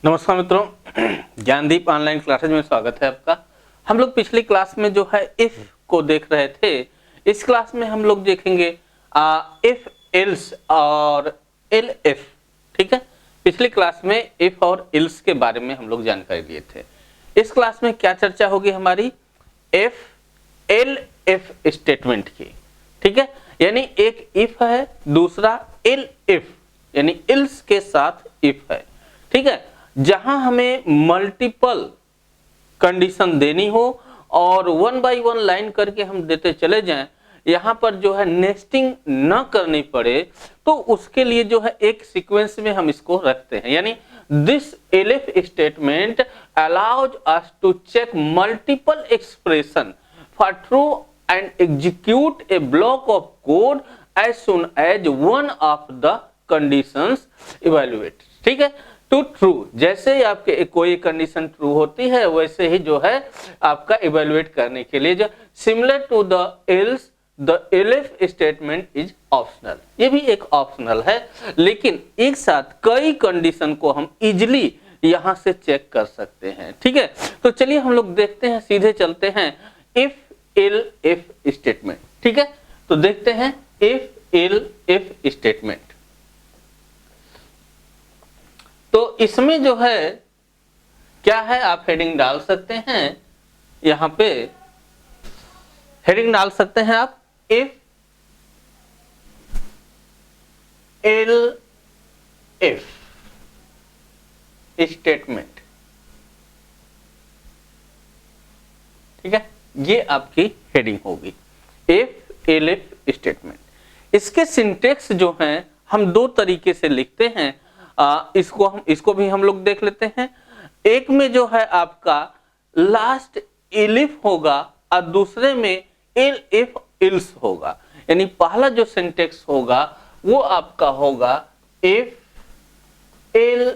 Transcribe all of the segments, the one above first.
नमस्कार मित्रों, Gyandeep online classes में स्वागत है आपका। हम लोग पिछली क्लास में जो है इफ को देख रहे थे। इस क्लास में हम लोग देखेंगे इफ, एल्स और एल इफ। ठीक है, पिछली क्लास में इफ और एल्स के बारे में हम लोग जानकारी लिए थे। इस क्लास में क्या चर्चा होगी हमारी? इफ, एल इफ स्टेटमेंट की। ठीक है, यानी एक इफ है, दूसरा एल इफ यानी एल्स के साथ इफ है। ठीक है, जहां हमें मल्टीपल कंडीशन देनी हो और वन बाय वन लाइन करके हम देते चले जाएं, यहां पर जो है नेस्टिंग न करनी पड़े, तो उसके लिए जो है एक सीक्वेंस में हम इसको रखते हैं। यानी this elif statement allows us to check multiple expression for true and execute a block of code as soon as one of the conditions evaluate. ठीक है, टू ट्रू, जैसे ही आपके कोई कंडीशन ट्रू होती है वैसे ही जो है आपका इवैल्यूएट करने के लिए जो similar to the else, the elif statement is optional. ये भी एक ऑप्शनल है, लेकिन एक साथ कई कंडीशन को हम इजिली यहां से चेक कर सकते हैं। ठीक है, तो चलिए हम लोग देखते हैं, सीधे चलते हैं इफ एल इफ स्टेटमेंट। ठीक है, तो देखते हैं इफ एल इफ स्टेटमेंट। तो इसमें जो है क्या है, आप हेडिंग डाल सकते हैं। यहां पे हेडिंग डाल सकते हैं आप, इफ एल इफ स्टेटमेंट। ठीक है, ये आपकी हेडिंग होगी, इफ एल इफ स्टेटमेंट। इसके सिंटेक्स जो हैं हम दो तरीके से लिखते हैं। इसको भी हम लोग देख लेते हैं। एक में जो है आपका लास्ट एलिफ होगा और दूसरे में एल इफ एल्स होगा। यानी पहला जो सिंटेक्स होगा वो आपका होगा इफ एल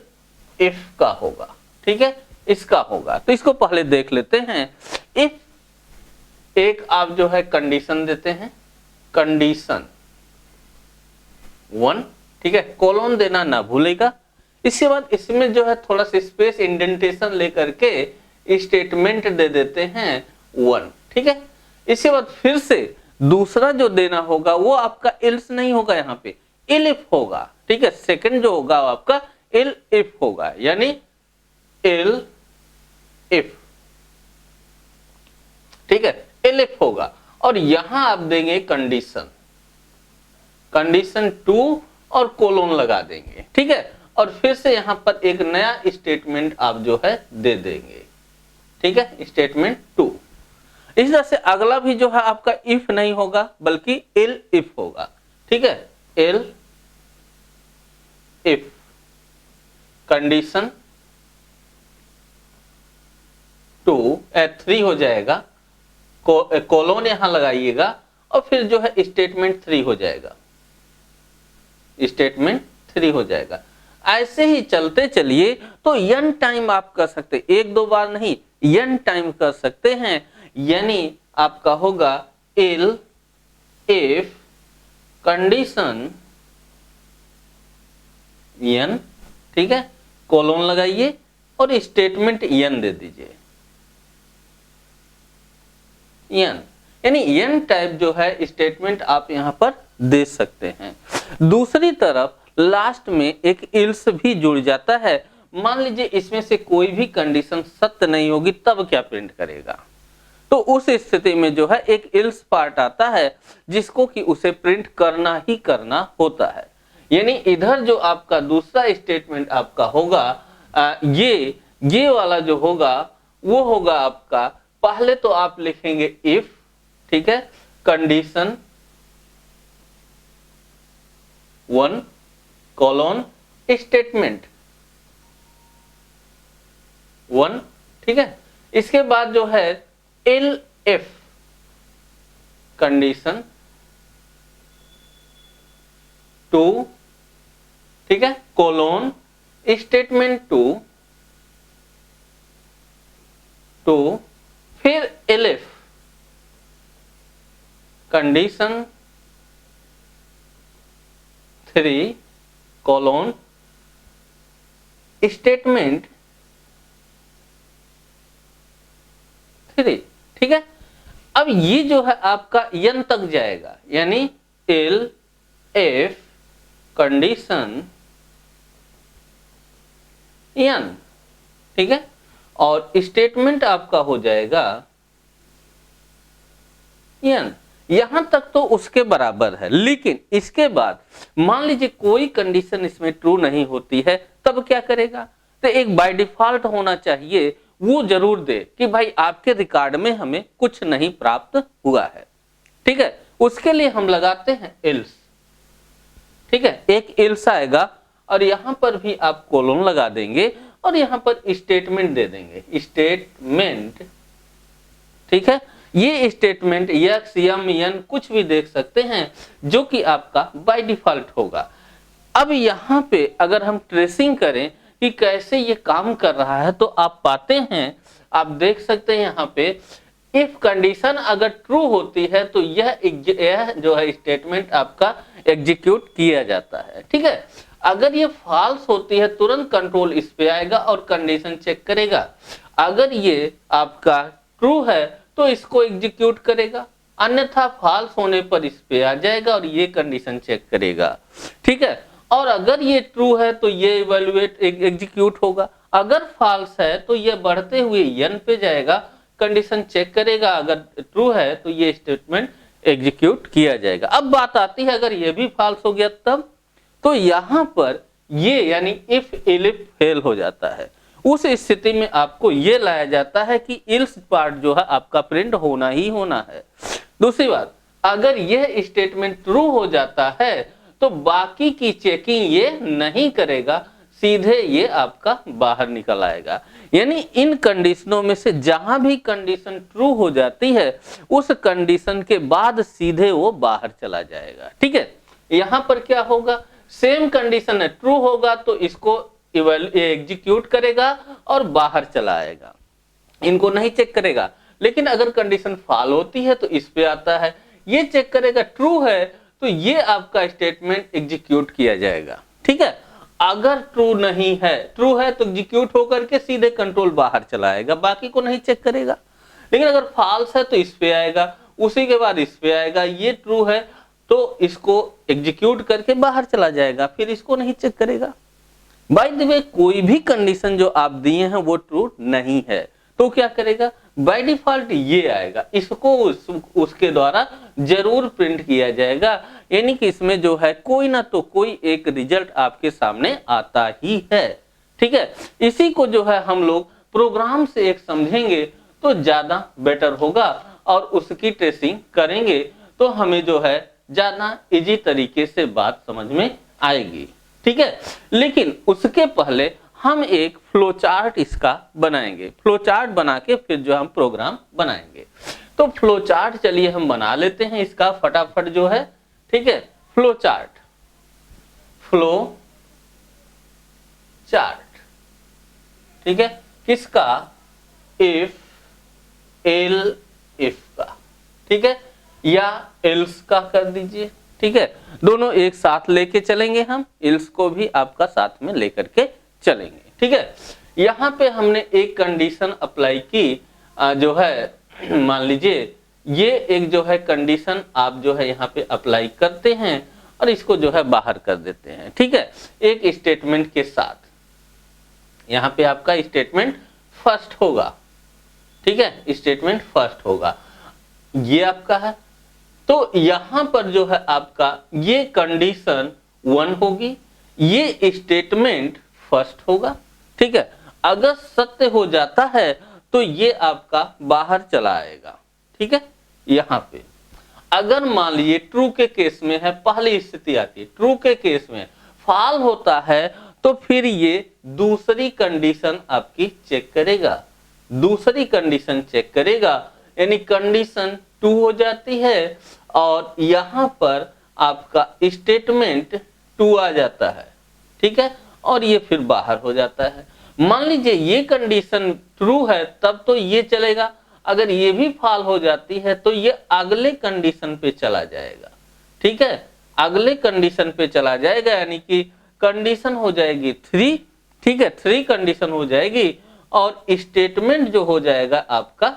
इफ का होगा। ठीक है, इसका होगा, तो इसको पहले देख लेते हैं। इफ एक आप जो है कंडीशन देते हैं, कंडीशन 1। ठीक है, कोलोन देना ना भूलेगा। इसके बाद इसमें जो है थोड़ा सा स्पेस इंडेंटेशन लेकर के स्टेटमेंट दे देते हैं 1। ठीक है, इसके बाद फिर से दूसरा जो देना होगा वो आपका एल्स नहीं होगा, यहाँ पे एल इफ होगा। ठीक है, सेकंड जो होगा आपका एल इफ होगा, यानी एल इफ। ठीक है, एल इफ होगा और यहां आप देंगे कंडीशन, कंडीशन 2 और कोलोन लगा देंगे। ठीक है, और फिर से यहां पर एक नया स्टेटमेंट आप जो है दे देंगे। ठीक है, स्टेटमेंट 2। इस तरह से अगला भी जो है आपका इफ नहीं होगा बल्कि एल इफ होगा। ठीक है, एल इफ कंडीशन 2 3 हो जाएगा, कोलोन यहां लगाइएगा और फिर जो है स्टेटमेंट 3 हो जाएगा, स्टेटमेंट 3 हो जाएगा। ऐसे ही चलते चलिए तो n टाइम आप कर सकते, एक दो बार नहीं, n टाइम कर सकते हैं। यानी आपका होगा एल इफ कंडीशन n। ठीक है, कोलोन लगाइए और स्टेटमेंट n दे दीजिए, n। यानी n टाइप जो है स्टेटमेंट आप यहां पर दे सकते हैं। दूसरी तरफ लास्ट में एक एल्स भी जुड़ जाता है। मान लीजिए इसमें से कोई भी कंडीशन सत्य नहीं होगी, तब क्या प्रिंट करेगा? तो उस स्थिति में जो है एक एल्स पार्ट आता है जिसको कि उसे प्रिंट करना ही करना होता है। यानी इधर जो आपका दूसरा स्टेटमेंट आपका होगा, ये वाला जो होगा वो होगा आपका, पहले तो आप लिखेंगे इफ। ठीक है, कंडीशन 1 कोलोन स्टेटमेंट 1। ठीक है, इसके बाद जो है एल इफ कंडीशन 2। ठीक है, कोलोन स्टेटमेंट 2 फिर elif condition 3 colon statement 3, ठीक है। अब ये जो है आपका n तक जाएगा, यानी एल एफ कंडीशन n, ठीक है, और स्टेटमेंट आपका हो जाएगा n। यहां तक तो उसके बराबर है, लेकिन इसके बाद मान लीजिए कोई कंडीशन इसमें ट्रू नहीं होती है, तब क्या करेगा? तो एक बाय डिफॉल्ट होना चाहिए, वो जरूर दे कि भाई आपके रिकॉर्ड में हमें कुछ नहीं प्राप्त हुआ है, ठीक है। उसके लिए हम लगाते हैं एल्स, ठीक है, एक एल्स आएगा और यहां पर भी आप कोलन लगा देंगे और यहां पर स्टेटमेंट दे देंगे, स्टेटमेंट, ठीक है। ये स्टेटमेंट यक्स यम एन कुछ भी देख सकते हैं जो कि आपका बाय डिफॉल्ट होगा। अब यहां पे अगर हम ट्रेसिंग करें कि कैसे ये काम कर रहा है, तो आप पाते हैं, आप देख सकते हैं यहां पे इफ कंडीशन अगर ट्रू होती है तो यह जो है स्टेटमेंट आपका एग्जीक्यूट किया जाता है, ठीक है। अगर ये फॉल्स होती है तुरंत कंट्रोल इस पे आएगा और कंडीशन चेक करेगा। अगर ये आपका ट्रू है तो इसको एग्जीक्यूट करेगा, अन्यथा फॉल्स होने पर इस पे आ जाएगा और ये कंडीशन चेक करेगा, ठीक है। और अगर ये ट्रू है तो ये इवैल्यूएट एग्जीक्यूट होगा, अगर फॉल्स है तो ये बढ़ते हुए n पे जाएगा, कंडीशन चेक करेगा, अगर ट्रू है तो ये स्टेटमेंट एग्जीक्यूट किया जाएगा। अब बात आती है अगर ये भी फॉल्स हो गया तब, तो यहां पर ये यानी इफ एलिफ फेल हो जाता है। उस स्थिति में आपको ये लाया जाता है कि इल्स पार्ट जो है आपका प्रिंट होना ही होना है। दूसरी बात, अगर यह स्टेटमेंट ट्रू हो जाता है तो बाकी की चेकिंग ये नहीं करेगा, सीधे ये आपका बाहर निकल आएगा। यानी इन कंडीशनों में से जहां भी कंडीशन ट्रू हो जाती है उस कंडीशन के बाद सीधे वो बाहर चला जाएगा, ठीक है। यहां पर क्या होगा, सेम कंडीशन है, ट्रू होगा तो इसको एग्जीक्यूट करेगा और बाहर चला आएगा, इनको नहीं चेक करेगा। लेकिन अगर कंडीशन फॉल होती है तो इस पे आता है, ये चेक करेगा, ट्रू है तो ये आपका स्टेटमेंट एग्जीक्यूट किया जाएगा, ठीक है। अगर ट्रू नहीं है, ट्रू है तो एग्जीक्यूट होकर के सीधे कंट्रोल बाहर चला आएगा, बाकी को नहीं चेक करेगा। लेकिन अगर फॉल्स है तो इस पे आएगा, उसी के बाद इस पे आएगा, ये ट्रू है तो इसको एग्जीक्यूट करके बाहर चला जाएगा, फिर इसको नहीं चेक करेगा। बाय द वे कोई भी कंडीशन जो आप दिए हैं वो ट्रू नहीं है तो क्या करेगा, बाय डिफॉल्ट ये आएगा, इसको उसके द्वारा जरूर प्रिंट किया जाएगा। यानी कि इसमें जो है कोई ना तो कोई एक रिजल्ट आपके सामने आता ही है, ठीक है। इसी को जो है हम लोग प्रोग्राम से एक समझेंगे तो ज्यादा बेटर होगा और उसकी ट्रेसिंग करेंगे तो हमें जो है ज्यादा इजी तरीके से बात समझ में आएगी, ठीक है। लेकिन उसके पहले हम एक फ्लो चार्ट इसका बनाएंगे, फ्लो चार्ट बना के फिर जो हम प्रोग्राम बनाएंगे। तो फ्लो चार्ट चलिए हम बना लेते हैं इसका फटाफट जो है, ठीक है। फ्लो चार्ट, फ्लो चार्ट, ठीक है, किसका, इफ एल इफ का, ठीक है, या एल्स का कर दीजिए, ठीक है। दोनों एक साथ लेके चलेंगे, हम एल्स को भी आपका साथ में लेकर के चलेंगे, ठीक है। यहाँ पे हमने एक कंडीशन अप्लाई की, जो है मान लीजिए ये एक जो है कंडीशन आप जो है यहाँ पे अप्लाई करते हैं और इसको जो है बाहर कर देते हैं, ठीक है, एक स्टेटमेंट के साथ। यहाँ पे आपका स्टेटमेंट फर्स्ट होगा, ठीक है, स्टेटमेंट फर्स्ट होगा, ये आपका है। तो यहां पर जो है आपका ये कंडीशन 1 होगी, ये स्टेटमेंट फर्स्ट होगा, ठीक है। अगर सत्य हो जाता है तो ये आपका बाहर चला आएगा, ठीक है। यहां पे अगर मान लीजिए ट्रू के केस में है, पहली स्थिति आती है, ट्रू के केस में फॉल होता है तो फिर ये दूसरी कंडीशन आपकी चेक करेगा, दूसरी कंडीशन चेक करेगा, यानी कंडीशन 2 हो जाती है और यहां पर आपका स्टेटमेंट 2 आ जाता है, ठीक है, और ये फिर बाहर हो जाता है। मान लीजिए ये कंडीशन ट्रू है तब तो ये चलेगा, अगर ये भी फॉल हो जाती है तो ये अगले कंडीशन पे चला जाएगा, ठीक है, अगले कंडीशन पे चला जाएगा, यानी कि कंडीशन हो जाएगी 3, ठीक है, 3 कंडीशन हो जाएगी और स्टेटमेंट जो हो जाएगा आपका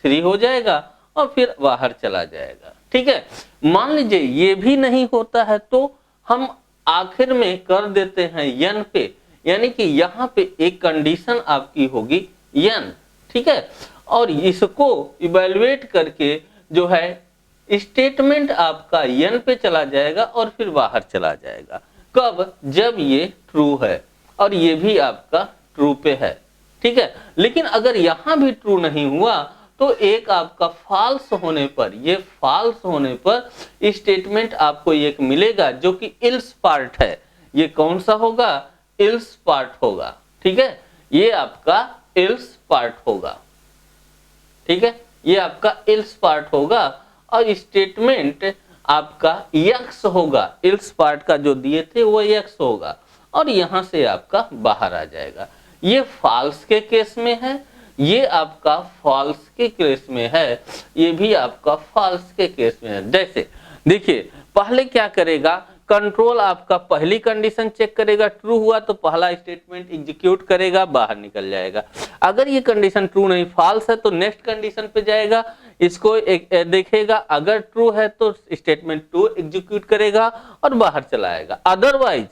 3 हो जाएगा और फिर बाहर चला जाएगा। ठीक है, मान लीजिए ये भी नहीं होता है तो हम आखिर में कर देते हैं n पे, यानी कि यहाँ पे एक कंडीशन आपकी होगी n। ठीक है, और इसको इवैल्यूएट करके जो है स्टेटमेंट आपका n पे चला जाएगा और फिर बाहर चला जाएगा। कब? जब ये ट्रू है और ये भी आपका ट्रू पे है। ठीक है, लेकिन अगर यहां भी ट्रू नहीं हुआ तो एक आपका फॉल्स होने पर, ये फॉल्स होने पर स्टेटमेंट आपको एक मिलेगा जो कि इल्स पार्ट है। ये कौन सा होगा? इल्स पार्ट होगा। ठीक है, ये आपका इल्स पार्ट होगा। ठीक है, ये आपका इल्स पार्ट होगा और स्टेटमेंट आपका यक्स होगा। इल्स पार्ट का जो दिए थे वो यक्स होगा और यहां से आपका बाहर आ जाएगा। ये फॉल्स के केस में है, ये आपका फॉल्स के केस में है, ये भी आपका फॉल्स के केस में है। जैसे देखिए, पहले क्या करेगा, कंट्रोल आपका पहली कंडीशन चेक करेगा, ट्रू हुआ तो पहला स्टेटमेंट एग्जीक्यूट करेगा, बाहर निकल जाएगा। अगर ये कंडीशन ट्रू नहीं फॉल्स है तो नेक्स्ट कंडीशन पे जाएगा, इसको देखेगा, अगर ट्रू है तो स्टेटमेंट 2 एग्जीक्यूट करेगा और बाहर चला आएगा। अदरवाइज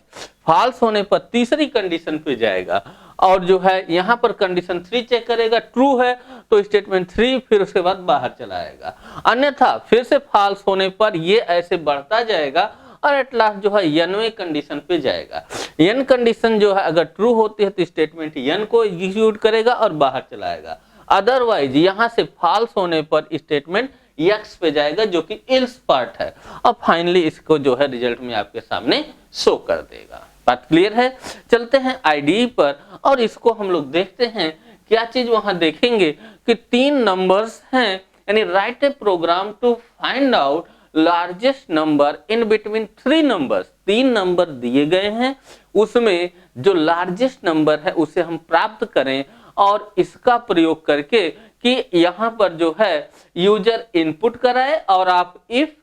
फॉल्स होने पर तीसरी कंडीशन पे जाएगा और जो है यहाँ पर कंडीशन 3 चेक करेगा, ट्रू है तो स्टेटमेंट 3, फिर उसके बाद बाहर चला आएगा। अन्यथा फिर से फॉल्स होने पर ये ऐसे बढ़ता जाएगा और एट लास्ट जो है n कंडीशन पे जाएगा। n कंडीशन जो है अगर ट्रू होती है तो स्टेटमेंट n को एग्जीक्यूट करेगा और बाहर चलाएगा। अदरवाइज यहाँ से फॉल्स होने पर स्टेटमेंट x पे जाएगा जो कि इल्स पार्ट है और फाइनली इसको जो है रिजल्ट में आपके सामने शो कर देगा। बात क्लियर है? चलते हैं IDE पर और इसको हम लोग देखते हैं क्या चीज वहां देखेंगे कि 3 नंबर्स हैं, यानी write a program to find out largest number in between 3 numbers. 3 number दिए गए हैं, उसमें जो लार्जेस्ट नंबर है उसे हम प्राप्त करें और इसका प्रयोग करके कि यहाँ पर जो है यूजर इनपुट कराए और आप इफ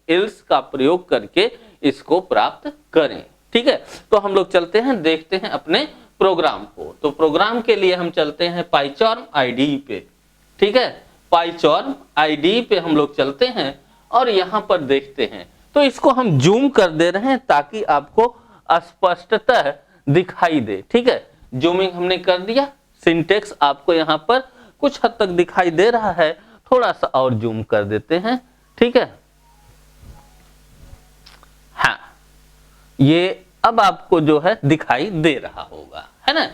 इल्स का प्रयोग करके इसको प्राप्त करें। ठीक है, तो हम लोग चलते हैं, देखते हैं अपने प्रोग्राम को। तो प्रोग्राम के लिए हम चलते हैं पाइचार्म IDE पे। ठीक है, पाइचार्म IDE पे हम लोग चलते हैं और यहाँ पर देखते हैं। तो इसको हम जूम कर दे रहे हैं ताकि आपको स्पष्टतः दिखाई दे। ठीक है, जूमिंग हमने कर दिया, सिंटेक्स आपको यहाँ पर कुछ हद तक दिखाई दे रहा है, थोड़ा सा और जूम कर देते हैं। ठीक है, हाँ, ये अब आपको जो है दिखाई दे रहा होगा, है ना।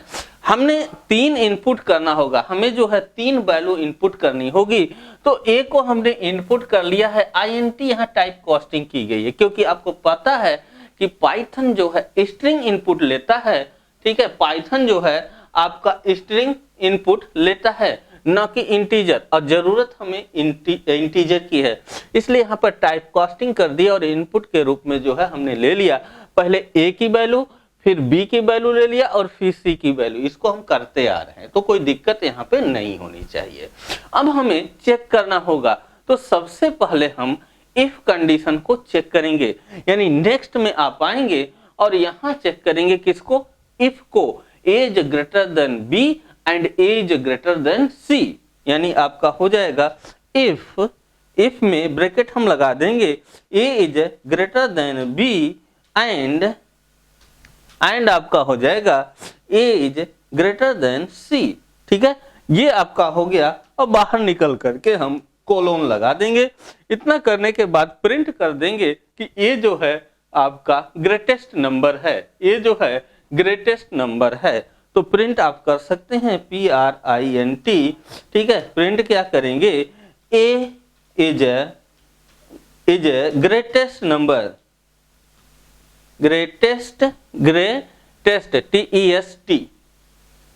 हमने 3 इनपुट करना होगा, हमें जो है 3 वैल्यू इनपुट करनी होगी। तो ए को हमने इनपुट कर लिया है, INT यहाँ टाइप कास्टिंग की गई है क्योंकि आपको पता है कि पाइथन जो है स्ट्रिंग इनपुट लेता है। ठीक है, पाइथन जो है आपका स्ट्रिंग इनपुट लेता है, न कि इंटीजर, और जरूरत हमें इंटीजर की है, इसलिए यहाँ पर टाइप कास्टिंग कर दिया और इनपुट के रूप में जो है हमने ले लिया पहले ए की वैल्यू, फिर बी की वैल्यू ले लिया और फिर सी की वैल्यू। इसको हम करते आ रहे हैं तो कोई दिक्कत यहाँ पे नहीं होनी चाहिए। अब हमें चेक करना होगा, तो सबसे पहले हम इफ कंडीशन को चेक करेंगे, यानी नेक्स्ट में आप आएंगे और यहाँ चेक करेंगे किसको, इफ को, A's greater than B and A's greater than C. यानी आपका हो जाएगा इफ में ब्रैकेट हम लगा देंगे, A is greater than B and आपका हो जाएगा A is greater than C. ठीक है, ये आपका हो गया और बाहर निकल करके हम कोलोन लगा देंगे। इतना करने के बाद प्रिंट कर देंगे कि ये जो है आपका ग्रेटेस्ट नंबर है, ये जो है ग्रेटेस्ट नंबर है। तो प्रिंट आप कर सकते हैं PRINT। ठीक है, प्रिंट क्या करेंगे, A is greatest number, greatest TEST।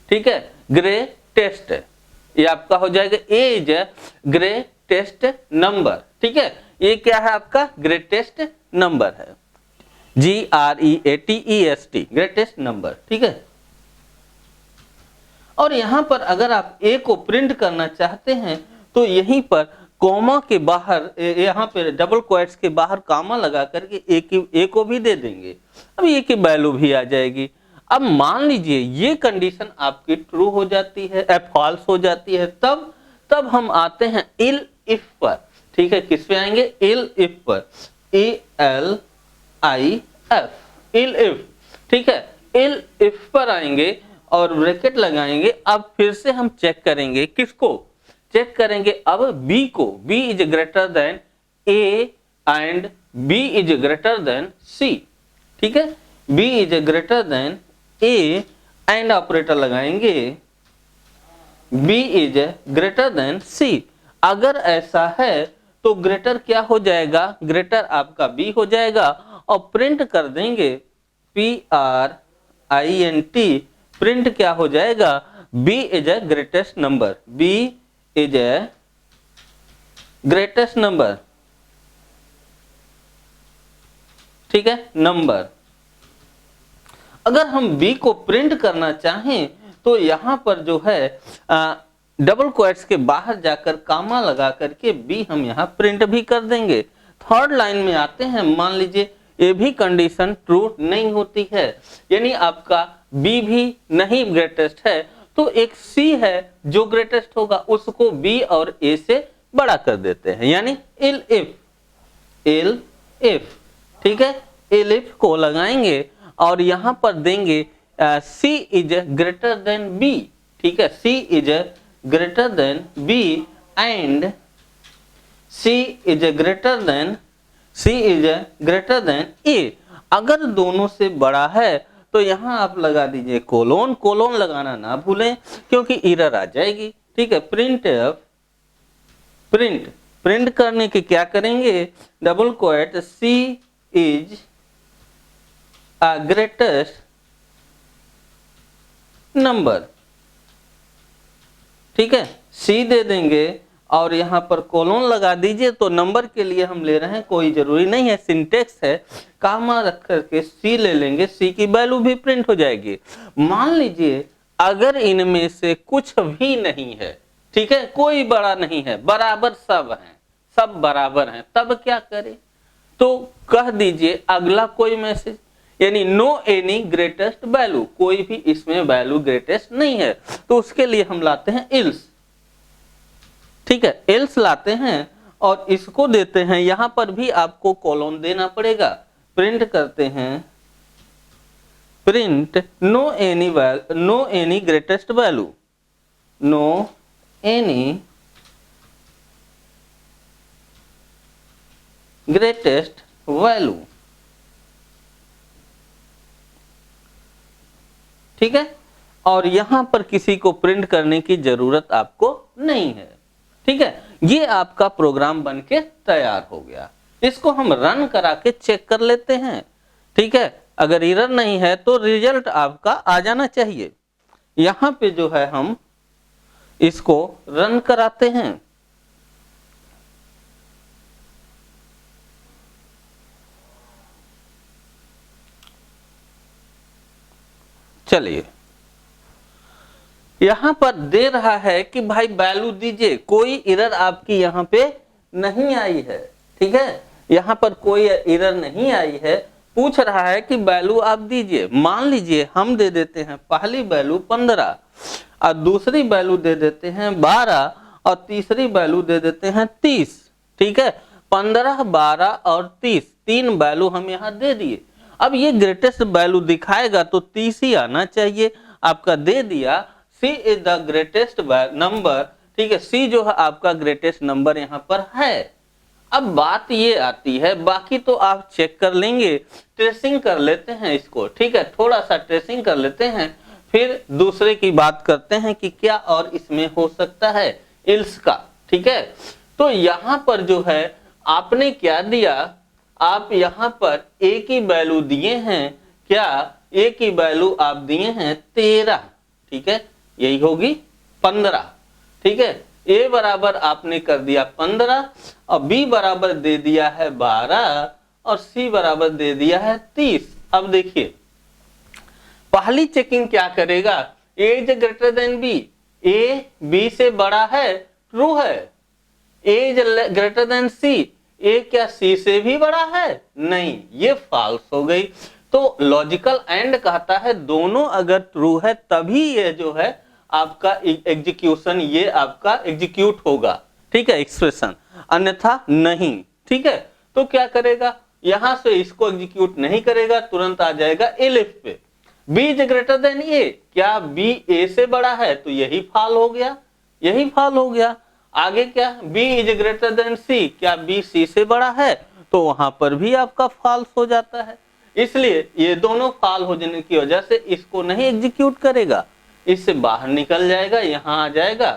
ठीक है, ग्रेटेस्ट, ये आपका हो जाएगा ए इज ग्रेटेस्ट नंबर। ठीक है, ये क्या है आपका ग्रेटेस्ट नंबर है, GREATEST, ग्रेटेस्ट नंबर। ठीक है, और यहां पर अगर आप ए को प्रिंट करना चाहते हैं तो यहीं पर कॉमा के बाहर, यहाँ पे डबल क्वोट्स के बाहर कॉमा लगा करके ए को भी दे देंगे, अब ए की वैल्यू भी आ जाएगी। अब मान लीजिए ये कंडीशन आपकी ट्रू हो जाती है, फॉल्स हो जाती है, तब तब हम आते हैं इल इफ पर, ठीक है। किस पे आएंगे? इल इफ पर, ELIF, इल इफ, ठीक है। इल इफ पर आएंगे और ब्रैकेट लगाएंगे। अब फिर से हम चेक करेंगे, किसको चेक करेंगे? अब B को, B is greater then A and B is greater then C, ठीक है। B is greater then A and operator लगाएंगे B is greater then C। अगर ऐसा है तो ग्रेटर क्या हो जाएगा? ग्रेटर आपका B हो जाएगा और प्रिंट कर देंगे PRINT, प्रिंट क्या हो जाएगा? B is a greatest number, B is a greatest number, ठीक है, नंबर। अगर हम B को प्रिंट करना चाहें तो यहां पर जो है डबल क्वोट्स के बाहर जाकर कामा लगा करके B हम यहां प्रिंट भी कर देंगे। थर्ड लाइन में आते हैं, मान लीजिए ये भी कंडीशन ट्रू नहीं होती है, यानी आपका B भी नहीं ग्रेटेस्ट है, तो एक C है जो ग्रेटेस्ट होगा, उसको B और A से बड़ा कर देते हैं, यानी इल इफ, ठीक है। इल इफ को लगाएंगे और यहां पर देंगे C is greater then B, ठीक है। C is greater then B and C is greater then A। अगर दोनों से बड़ा है तो यहां आप लगा दीजिए कोलोन, कोलोन लगाना ना भूलें क्योंकि एरर आ जाएगी, ठीक है। प्रिंट करने के क्या करेंगे? Double quote C is a greatest number, ठीक है। C दे देंगे और यहां पर कोलोन लगा दीजिए। तो नंबर के लिए हम ले रहे हैं, कोई जरूरी नहीं है, सिंटेक्स है, कामा रख करके C ले लेंगे, C की वैल्यू भी प्रिंट हो जाएगी। मान लीजिए अगर इनमें से कुछ भी नहीं है, ठीक है, कोई बड़ा नहीं है, बराबर सब हैं, सब बराबर हैं, तब क्या करें? तो कह दीजिए अगला कोई मैसेज, यानी नो एनी ग्रेटेस्ट वैल्यू, कोई भी इसमें वैल्यू ग्रेटेस्ट नहीं है, तो उसके लिए हम लाते हैं इल्स, ठीक है। एल्स लाते हैं और इसको देते हैं, यहां पर भी आपको कॉलन देना पड़ेगा। प्रिंट करते हैं, print no any greatest value, no any greatest value, ठीक है। और यहां पर किसी को प्रिंट करने की जरूरत आपको नहीं है, ठीक है। ये आपका प्रोग्राम बनके तैयार हो गया। इसको हम रन करा के चेक कर लेते हैं, ठीक है। अगर एरर नहीं है तो रिजल्ट आपका आ जाना चाहिए। यहां पे जो है हम इसको रन कराते हैं, चलिए। यहां पर दे रहा है कि भाई वैल्यू दीजिए, कोई एरर आपकी यहां पे नहीं आई है, ठीक है। यहां पर कोई एरर नहीं आई है, पूछ रहा है कि वैल्यू आप दीजिए। मान लीजिए हम दे देते हैं पहली वैल्यू 15 और दूसरी वैल्यू दे देते हैं 12 और तीसरी वैल्यू दे देते हैं 30, ठीक है। 15, 12 और 30 तीन वैल्यू हम यहां दे दिए। अब ये ग्रेटेस्ट वैल्यू दिखाएगा तो 30 ही आना चाहिए, आपका दे दिया। C is the greatest number, ठीक है। C जो है आपका ग्रेटेस्ट नंबर यहाँ पर है। अब बात ये आती है, बाकी तो आप चेक कर लेंगे, ट्रेसिंग कर लेते हैं इसको, ठीक है। थोड़ा सा ट्रेसिंग कर लेते हैं, फिर दूसरे की बात करते हैं कि क्या और इसमें हो सकता है इल्स का, ठीक है। तो यहाँ पर जो है आपने क्या दिया, आप यहाँ पर A की वैल्यू दिए हैं, क्या A की वैल्यू आप दिए हैं 13, ठीक है, यही होगी 15, ठीक है। A बराबर आपने कर दिया 15 और B बराबर दे दिया है 12 और C बराबर दे दिया है 30। अब देखिए पहली चेकिंग क्या करेगा, A is greater then B, A B से बड़ा है, ट्रू है। A is greater then C, A क्या C से भी बड़ा है? नहीं, ये फॉल्स हो गई। तो लॉजिकल एंड कहता है दोनों अगर ट्रू है तभी ये जो है आपका एग्जीक्यूशन, ये आपका एग्जीक्यूट होगा, ठीक है, एक्सप्रेशन, अन्यथा नहीं, ठीक है। तो क्या करेगा, यहां से इसको एग्जीक्यूट नहीं करेगा, तुरंत आ जाएगा एलिफ पे। बी इज ग्रेटर देन ए, क्या बी ए से बड़ा है, तो यही फॉल हो गया, यही फॉल हो गया। आगे क्या, बी इज ग्रेटर देन सी, क्या बी सी से बड़ा है, तो वहां पर भी आपका फॉल्स हो जाता है। इसलिए ये दोनों फॉल हो जाने की वजह से इसको नहीं एग्जीक्यूट करेगा, इससे बाहर निकल जाएगा, यहां आ जाएगा,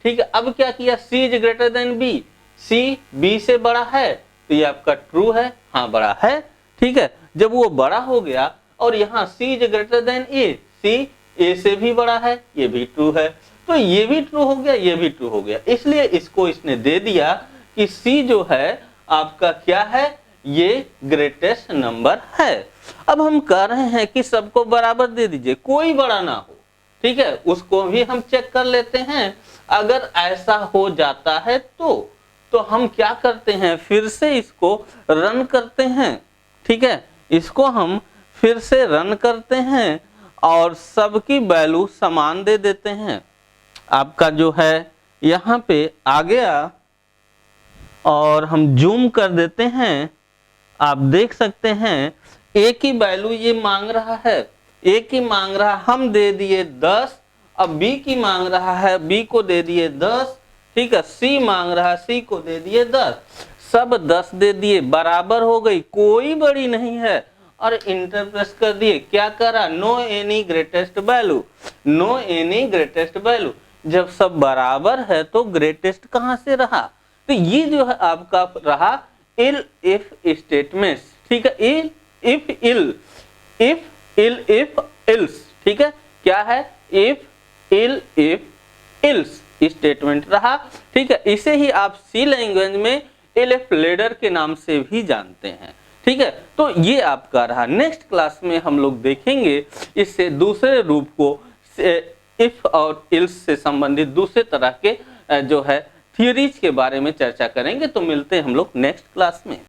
ठीक है। अब क्या किया, C is greater than B, C B से बड़ा है, तो ये आपका ट्रू है, हाँ बड़ा है, ठीक है। जब वो बड़ा हो गया और यहाँ सी इज ग्रेटर देन ए, सी ए से भी बड़ा है, ये भी ट्रू है, तो ये भी ट्रू हो गया, ये भी ट्रू हो गया। इसलिए इसको इसने दे दिया कि सी जो है आपका क्या है, ये ग्रेटेस्ट नंबर है। अब हम कह रहे हैं कि सबको बराबर दे दीजिए, कोई बड़ा ना हो, ठीक है, उसको भी हम चेक कर लेते हैं। अगर ऐसा हो जाता है तो हम क्या करते हैं, फिर से इसको रन करते हैं, ठीक है, इसको हम फिर से रन करते हैं और सबकी वैल्यू समान दे देते हैं। आपका जो है यहाँ पे आ गया और हम जूम कर देते हैं, आप देख सकते हैं ए की वैल्यू ये मांग रहा है, ए की मांग रहा, हम दे दिए 10, अब बी की मांग रहा है, बी को दे दिए 10, ठीक है, सी मांग रहा है, सी को दे दिए 10, सब 10 दे दिए, बराबर हो गई, कोई बड़ी नहीं है, और इंटर प्रेस कर दिए। क्या करा, no any greatest value, no any greatest value. जब सब बराबर है तो ग्रेटेस्ट कहां से रहा, तो ये जो है आपका रहा इल इफ स्टेटमेंट्स, ठीक है, else if else, if else if else, ठीक है, क्या है, if else if else statement रहा, ठीक है। इसे ही आप सी लैंग्वेज में एलिफ लेडर के नाम से भी जानते हैं, ठीक है। तो ये आपका रहा। नेक्स्ट क्लास में हम लोग देखेंगे इससे दूसरे रूप को, इफ और इल्स से संबंधित दूसरे तरह के जो है थियरीज के बारे में चर्चा करेंगे। तो मिलते हैं हम लोग नेक्स्ट क्लास में।